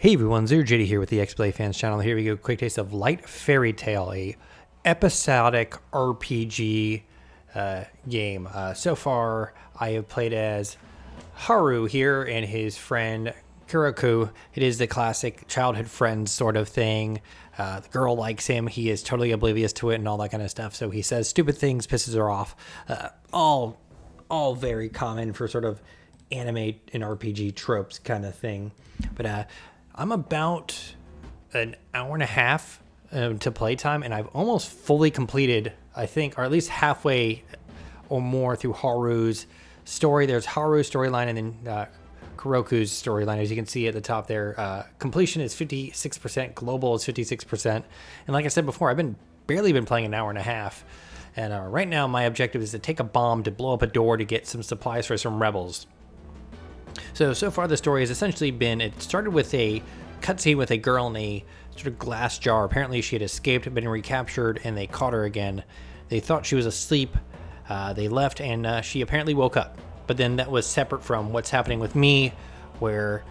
Hey everyone, Zero JD here with the XBLA Fans channel. Here we go, quick taste of Light Fairytale, a episodic RPG game. So far, I have played as Haru here and his friend Kuroko. It is the classic childhood friend sort of thing. The girl likes him, he is totally oblivious to it and all that kind of stuff. So he says stupid things, pisses her off. All very common for sort of anime and RPG tropes kind of thing. But I'm about an hour and a half to playtime, and I've almost fully completed, I think, or at least halfway or more through Haru's story. There's Haru's storyline and then Kuroko's storyline, as you can see at the top there. Completion is 56%, global is 56%. And like I said before, I've barely been playing an hour and a half. And right now my objective is to take a bomb to blow up a door to get some supplies for some rebels. So far the story has essentially been, it started with a cutscene with a girl in a sort of glass jar. Apparently she had escaped, been recaptured, and they caught her again. They thought she was asleep. They left, and she apparently woke up. But then that was separate from what's happening with me, where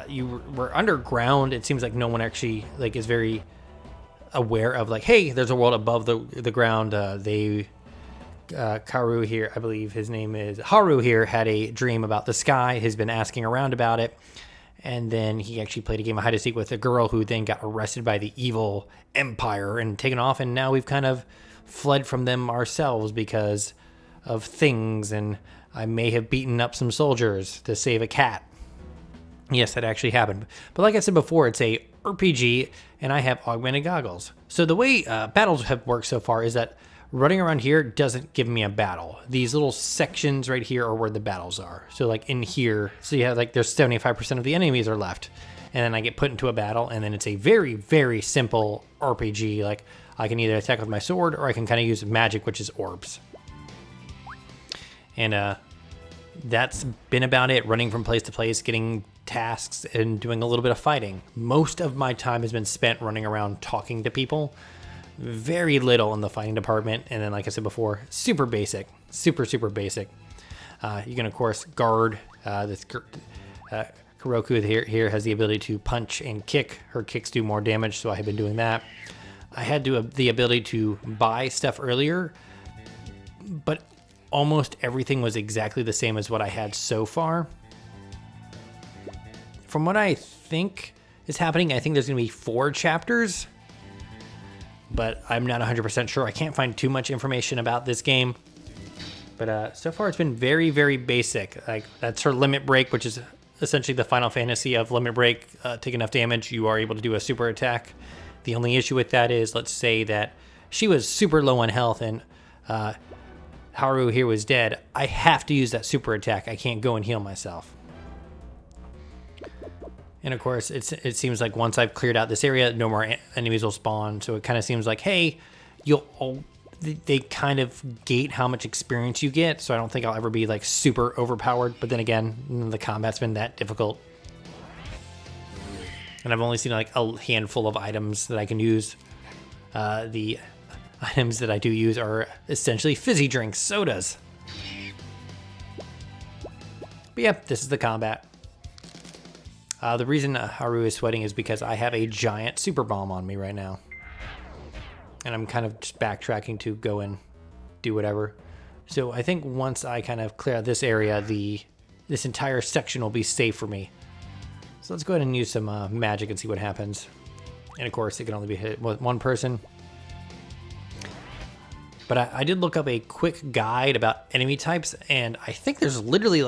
you were underground. It seems like no one actually is very aware of hey, there's a world above the ground. Karu here, I believe his name is Haru here, had a dream about the sky, has been asking around about it, and then he actually played a game of hide and seek with a girl who then got arrested by the evil empire and taken off, and now we've kind of fled from them ourselves because of things, and I may have beaten up some soldiers to save a cat. Yes, that actually happened. But like I said before, it's a RPG, and I have augmented goggles. So the way battles have worked so far is that running around here doesn't give me a battle. These little sections right here are where the battles are. So in here, so you have there's 75% of the enemies are left. And then I get put into a battle, and then it's a very, very simple RPG. I can either attack with my sword, or I can kind of use magic, which is orbs. And that's been about it, running from place to place, getting tasks, and doing a little bit of fighting. Most of my time has been spent running around talking to people. Very little in the fighting department, and then like I said before, super basic, super basic. You can of course guard this Kuroko here has the ability to punch and kick. Her kicks do more damage, so I have been doing that. I had the ability to buy stuff earlier, but almost everything was exactly the same as what I had so far. From what I think is happening, I think there's going to be 4 chapters. But I'm not 100% sure. I can't find too much information about this game. But so far it's been very, very basic. That's her limit break, which is essentially the Final Fantasy of limit break. Take enough damage, you are able to do a super attack. The only issue with that is, let's say that she was super low on health and Haru here was dead. I have to use that super attack. I can't go and heal myself. And of course, it seems like once I've cleared out this area, no more enemies will spawn. So it kind of seems like, hey, they kind of gate how much experience you get. So I don't think I'll ever be super overpowered. But then again, the combat's been that difficult. And I've only seen a handful of items that I can use. The items that I do use are essentially fizzy drinks, sodas. But yeah, this is the combat. The reason Haru is sweating is because I have a giant super bomb on me right now. And I'm kind of just backtracking to go and do whatever. So I think once I kind of clear out this area, this entire section will be safe for me. So let's go ahead and use some magic and see what happens. And of course, it can only be hit with one person. But I did look up a quick guide about enemy types, and I think there's literally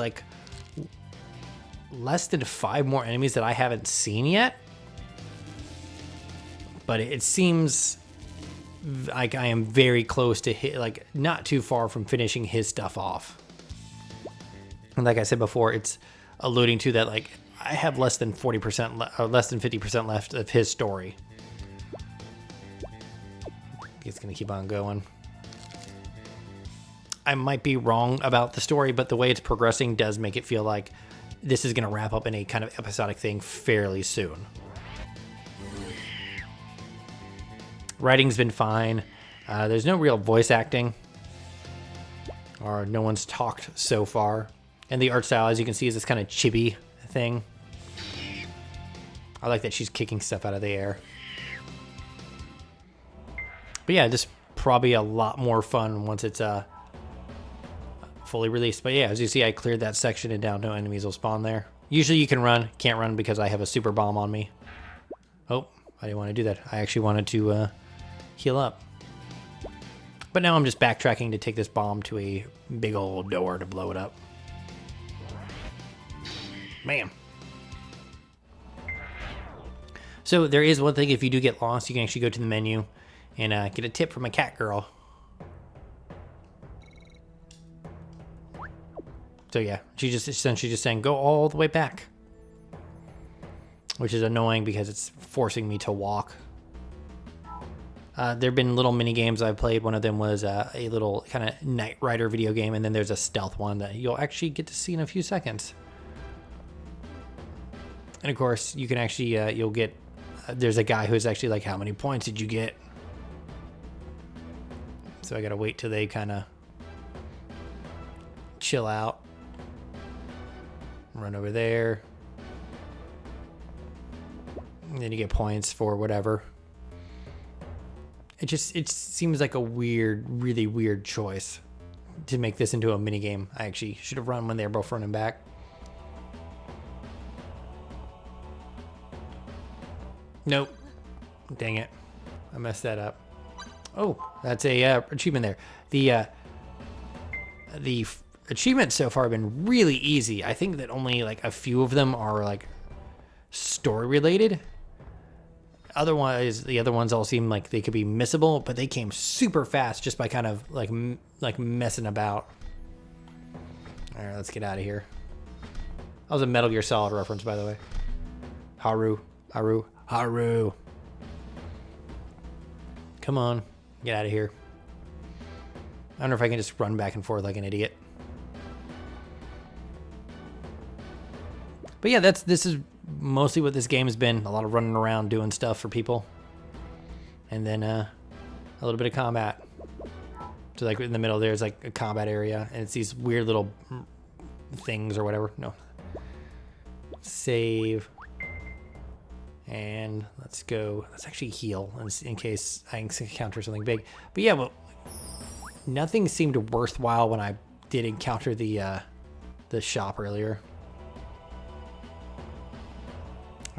less than 5 more enemies that I haven't seen yet. But it seems like I am very close to not too far from finishing his stuff off. And like I said before, it's alluding to that I have less than 40% or less than 50% left of his story. It's gonna keep on going. I might be wrong about the story, but the way it's progressing does make it feel like this is going to wrap up in a kind of episodic thing fairly soon. Writing's been fine. There's no real voice acting, or no one's talked so far. And the art style, as you can see, is this kind of chibi thing. I like that she's kicking stuff out of the air. But yeah, just probably a lot more fun once it's fully released. But yeah, as you see, I cleared that section and now no enemies will spawn there. Usually you can run. Can't run because I have a super bomb on me. Oh, I didn't want to do that. I actually wanted to heal up. But now I'm just backtracking to take this bomb to a big old door to blow it up. Man. So there is one thing, if you do get lost, you can actually go to the menu and get a tip from a cat girl. So yeah, she just essentially just saying, go all the way back. Which is annoying because it's forcing me to walk. There have been little mini games I've played. One of them was a little kind of Knight Rider video game, and then there's a stealth one that you'll actually get to see in a few seconds. And of course, you can actually, you'll get, there's a guy who's actually like, how many points did you get? So I gotta wait till they kind of chill out. Run over there. And then you get points for whatever. It seems like a really weird choice to make this into a mini game. I actually should have run when they were both running back. Nope. Dang it. I messed that up. Oh, that's a achievement there. The achievements so far have been really easy. I think that only like a few of them are like story related. Otherwise, the other ones all seem like they could be missable, but they came super fast just by kind of like messing about. All right, let's get out of here. That was a Metal Gear Solid reference, by the way. Haru. Come on, get out of here. I don't know if I can just run back and forth like an idiot. But yeah, this is mostly what this game has been. A lot of running around doing stuff for people. And then a little bit of combat. So like in the middle there's like a combat area, and it's these weird little things or whatever. No. Save. And let's go. Let's actually heal in case I encounter something big. But yeah, well, nothing seemed worthwhile when I did encounter the shop earlier.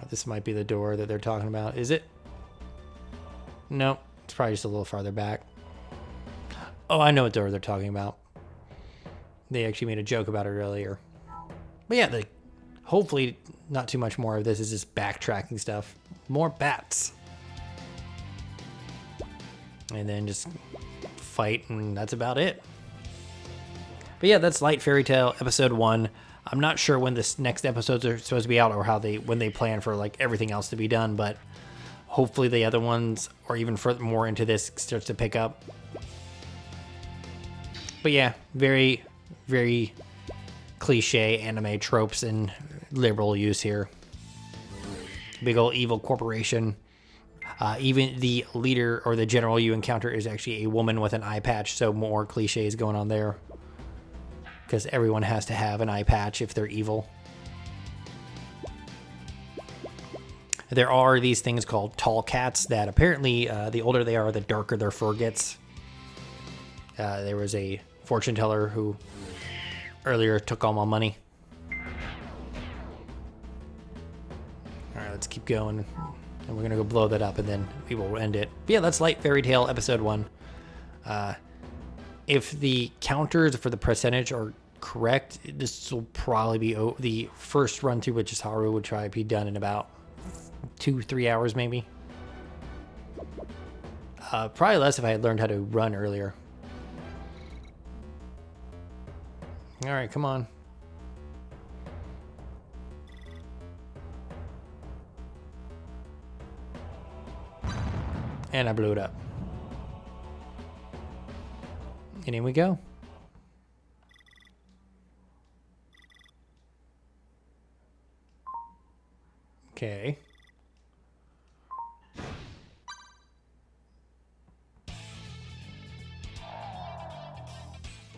This might be the door that they're talking about. Is it? No, it's probably just a little farther back. Oh, I know what door they're talking about. They actually made a joke about it earlier. But yeah, hopefully not too much more of this is just backtracking stuff. More bats. And then just fight, and that's about it. But yeah, that's Light Fairytale Episode 1. I'm not sure when this next episodes are supposed to be out or when they plan for like everything else to be done, but hopefully the other ones or even further more into this starts to pick up. But yeah, very, very cliche anime tropes and liberal use here. Big old evil corporation. Even the leader or the general you encounter is actually a woman with an eye patch, so more cliches going on there. Because everyone has to have an eye patch if they're evil. There are these things called tall cats that apparently the older they are, the darker their fur gets. There was a fortune teller who earlier took all my money. Alright, let's keep going. And we're going to go blow that up and then we will end it. But yeah, that's Light Fairytale Episode 1. If the counters for the percentage are correct, this will probably be the first run through, which is Haru would try to be done in about 2-3 hours maybe. Probably less if I had learned how to run earlier. All right, come on. And I blew it up. And in we go. Okay.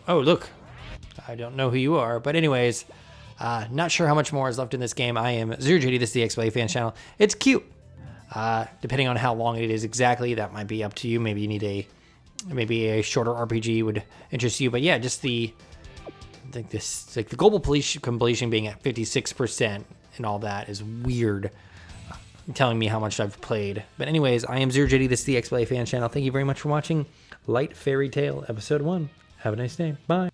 Oh, look. I don't know who you are, but anyways, Not sure how much more is left in this game. I am ZeroJD, this is the XBLA Fans channel. It's cute. Depending on how long it is exactly, that might be up to you. Maybe you need a shorter RPG would interest you. But yeah, just I think the global completion being at 56% and all that is weird. Telling me how much I've played. But anyways, I am ZeroJD, this is the XBLA Fans channel. Thank you very much for watching Light Fairytale Episode 1. Have a nice day. Bye.